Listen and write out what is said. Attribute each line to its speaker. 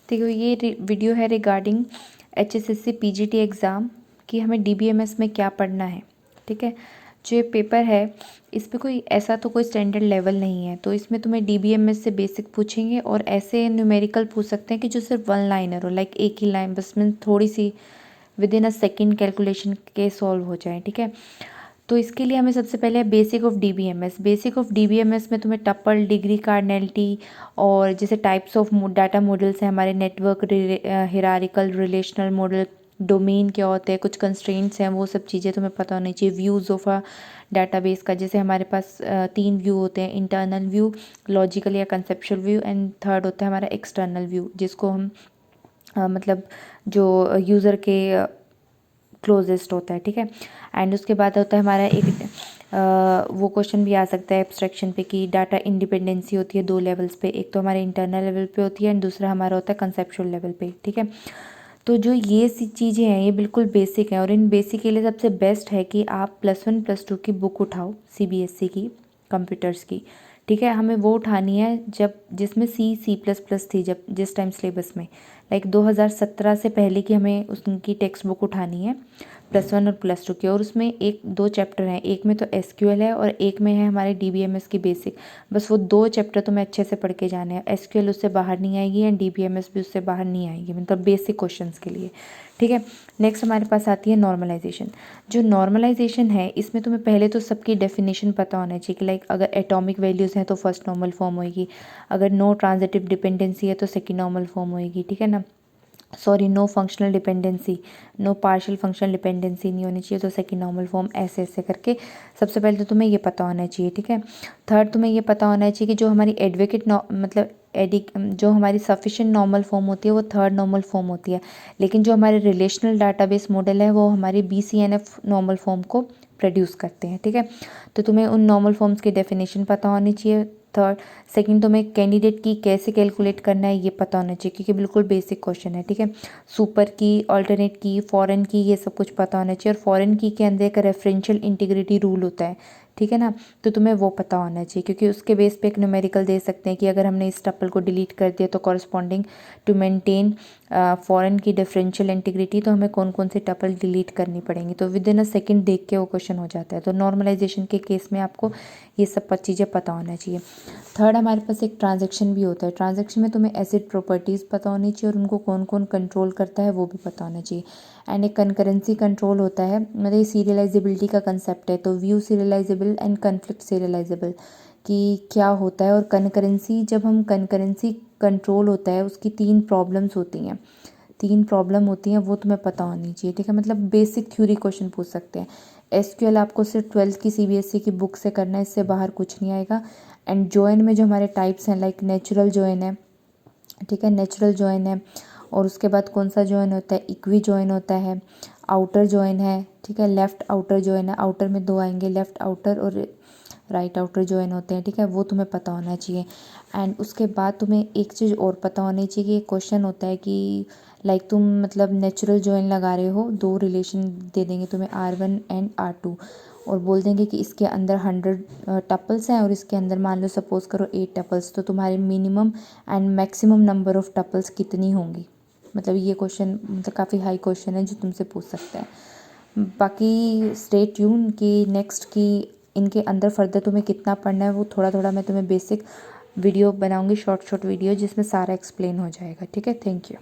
Speaker 1: देखो ये वीडियो है रिगार्डिंग HSSC PGT एग्ज़ाम कि हमें DBMS में क्या पढ़ना है। ठीक है, जो ये पेपर है इस पे कोई ऐसा तो कोई स्टैंडर्ड लेवल नहीं है, तो इसमें तुम्हें DBMS से बेसिक पूछेंगे और ऐसे न्यूमेरिकल पूछ सकते हैं कि जो सिर्फ वन लाइनर हो, लाइक एक ही लाइन बस में थोड़ी सी within a second calculation के सॉल्व हो जाए। ठीक है, तो इसके लिए हमें सबसे पहले basic of DBMS। Basic of DBMS में तुम्हें टपल, डिग्री, कार्डिनैलिटी और जैसे टाइप्स ऑफ डाटा मॉडल्स हैं हमारे, network, hierarchical, relational model, domain क्या होते हैं, कुछ कंस्ट्रेंट्स हैं, वो सब चीज़ें तुम्हें पता होनी चाहिए। व्यूज़ ऑफ अ डाटाबेस का, जैसे हमारे पास 3 व्यू होते हैं, इंटरनल व्यू, लॉजिकल या कंसेप्चुअल व्यू, एंड थर्ड होता है हमारा एक्सटर्नल व्यू, जिसको हम मतलब जो यूज़र के क्लोजेस्ट होता है। ठीक है, एंड उसके बाद होता है हमारा एक वो क्वेश्चन भी आ सकता है एब्स्ट्रैक्शन पे कि डाटा इंडिपेंडेंसी होती है 2 लेवल्स पे, एक तो हमारे इंटरनल लेवल पे होती है एंड दूसरा हमारा होता है कंसेप्चुअल लेवल पे। ठीक है, तो जो ये सी चीज़ें हैं ये बिल्कुल बेसिक हैं और इन बेसिक के लिए सबसे बेस्ट है कि आप +1 +2 की बुक उठाओ, CBSE की, कंप्यूटर्स की। ठीक है, हमें वो उठानी है जब जिसमें C++ थी, जब जिस टाइम सिलेबस में, लाइक 2017 से पहले की हमें उनकी टेक्स्ट बुक उठानी है, +1 और +2 की। और उसमें 1-2 चैप्टर हैं, एक में तो SQL है और एक में है हमारे DBMS की बेसिक। बस वो 2 चैप्टर तुम्हें अच्छे से पढ़ के जाने हैं। SQL उससे बाहर नहीं आएगी एंड DBMS भी उससे बाहर नहीं आएगी, मतलब बेसिक क्वेश्चंस के लिए। ठीक है, नेक्स्ट हमारे पास आती है नॉर्मलाइजेशन। जो नॉर्मलाइजेशन है इसमें तुम्हें पहले तो सबकी डेफिनेशन पता होना चाहिए कि लाइक अगर एटॉमिक वैल्यूज़ हैं तो फर्स्ट नॉर्मल फॉर्म होएगी, अगर नो ट्रांजिटिव डिपेंडेंसी है तो सेकेंड नॉर्मल फॉर्म होएगी। ठीक है ना, sorry, no functional dependency, no partial functional dependency नहीं होनी चाहिए तो सेकंड नॉर्मल फॉर्म, ऐसे ऐसे करके सबसे पहले तो तुम्हें ये पता होना चाहिए। ठीक है, थर्ड तुम्हें ये पता होना चाहिए कि जो हमारी एडवोकेट मतलब जो हमारी सफिशिएंट नॉर्मल फॉर्म होती है वो थर्ड नॉर्मल फॉर्म होती है, लेकिन जो हमारे रिलेशनल डाटाबेस मॉडल है वो हमारी BCNF नॉर्मल फॉर्म को प्रोड्यूस करते हैं। ठीक है, तो तुम्हें उन नॉर्मल फॉर्म्स की डेफिनेशन पता होनी चाहिए। थर्ड, सेकंड, तुम्हें कैंडिडेट की कैसे कैलकुलेट करना है ये पता होना चाहिए क्योंकि बिल्कुल बेसिक क्वेश्चन है। ठीक है, सुपर की, अल्टरनेट की, फॉरेन की, ये सब कुछ पता होना चाहिए। और फॉरेन की के अंदर एक रेफरेंशियल इंटीग्रिटी रूल होता है। ठीक है ना, तो तुम्हें वो पता होना चाहिए क्योंकि उसके बेस पे एक न्यूमेरिकल दे सकते हैं कि अगर हमने इस टपल को डिलीट कर दिया तो कॉरस्पॉन्डिंग टू मेंटेन फॉरेन की डिफरेंशियल इंटीग्रिटी तो हमें कौन कौन सी टपल डिलीट करनी पड़ेंगी, तो विद इन अ सेकेंड देख के वो क्वेश्चन हो जाता है। तो नॉर्मलाइजेशन के केस में आपको ये सब चीज़ें पता होना चाहिए। थर्ड, हमारे पास एक ट्रांजैक्शन भी होता है। ट्रांजैक्शन में तुम्हें एसिड प्रॉपर्टीज़ पता होनी चाहिए और उनको कौन कौन कंट्रोल करता है वो भी पता होना चाहिए। एंड एक कंकरेंसी कंट्रोल होता है, मतलब ये सीरियलाइजेबिलिटी का कंसेप्ट है, तो view serialisable and conflict serialisable कि क्या होता है। और कंकरेंसी, जब हम कंकरेंसी कंट्रोल होता है उसकी 3 प्रॉब्लम्स होती हैं, 3 प्रॉब्लम होती हैं, वो तुम्हें पता होनी चाहिए। ठीक है, मतलब बेसिक थ्योरी क्वेश्चन पूछ सकते हैं। SQL आपको सिर्फ 12th की CBSE की बुक से करना है, इससे बाहर कुछ नहीं आएगा। एंड जॉइन में जो हमारे टाइप्स हैं, लाइक नेचुरल जॉइन है, ठीक है, नेचुरल जॉइन है, और उसके बाद कौन सा जॉइन होता है, इक्वी जॉइन होता है, आउटर जॉइन है, ठीक है, लेफ़्ट आउटर जॉइन है, आउटर में 2 आएंगे, लेफ़्ट आउटर और राइट आउटर जॉइन होते हैं। ठीक है, वो तुम्हें पता होना चाहिए। एंड उसके बाद तुम्हें एक चीज़ और पता होनी चाहिए कि एक क्वेश्चन होता है कि लाइक तुम मतलब नेचुरल जॉइन लगा रहे हो, 2 रिलेशन दे देंगे तुम्हें R1 एंड R2 और बोल देंगे कि इसके अंदर 100 टपल्स हैं और इसके अंदर मान लो सपोज करो 8 टपल्स, तो तुम्हारी minimum and maximum number of tuples कितनी होंगी। मतलब ये क्वेश्चन मतलब काफ़ी हाई क्वेश्चन है जो तुमसे पूछ सकते हैं। बाकी स्टे ट्यून कि नेक्स्ट की इनके अंदर फर्दर तुम्हें कितना पढ़ना है वो थोड़ा थोड़ा मैं तुम्हें बेसिक वीडियो बनाऊंगी, शॉर्ट वीडियो जिसमें सारा एक्सप्लेन हो जाएगा। ठीक है, थैंक यू।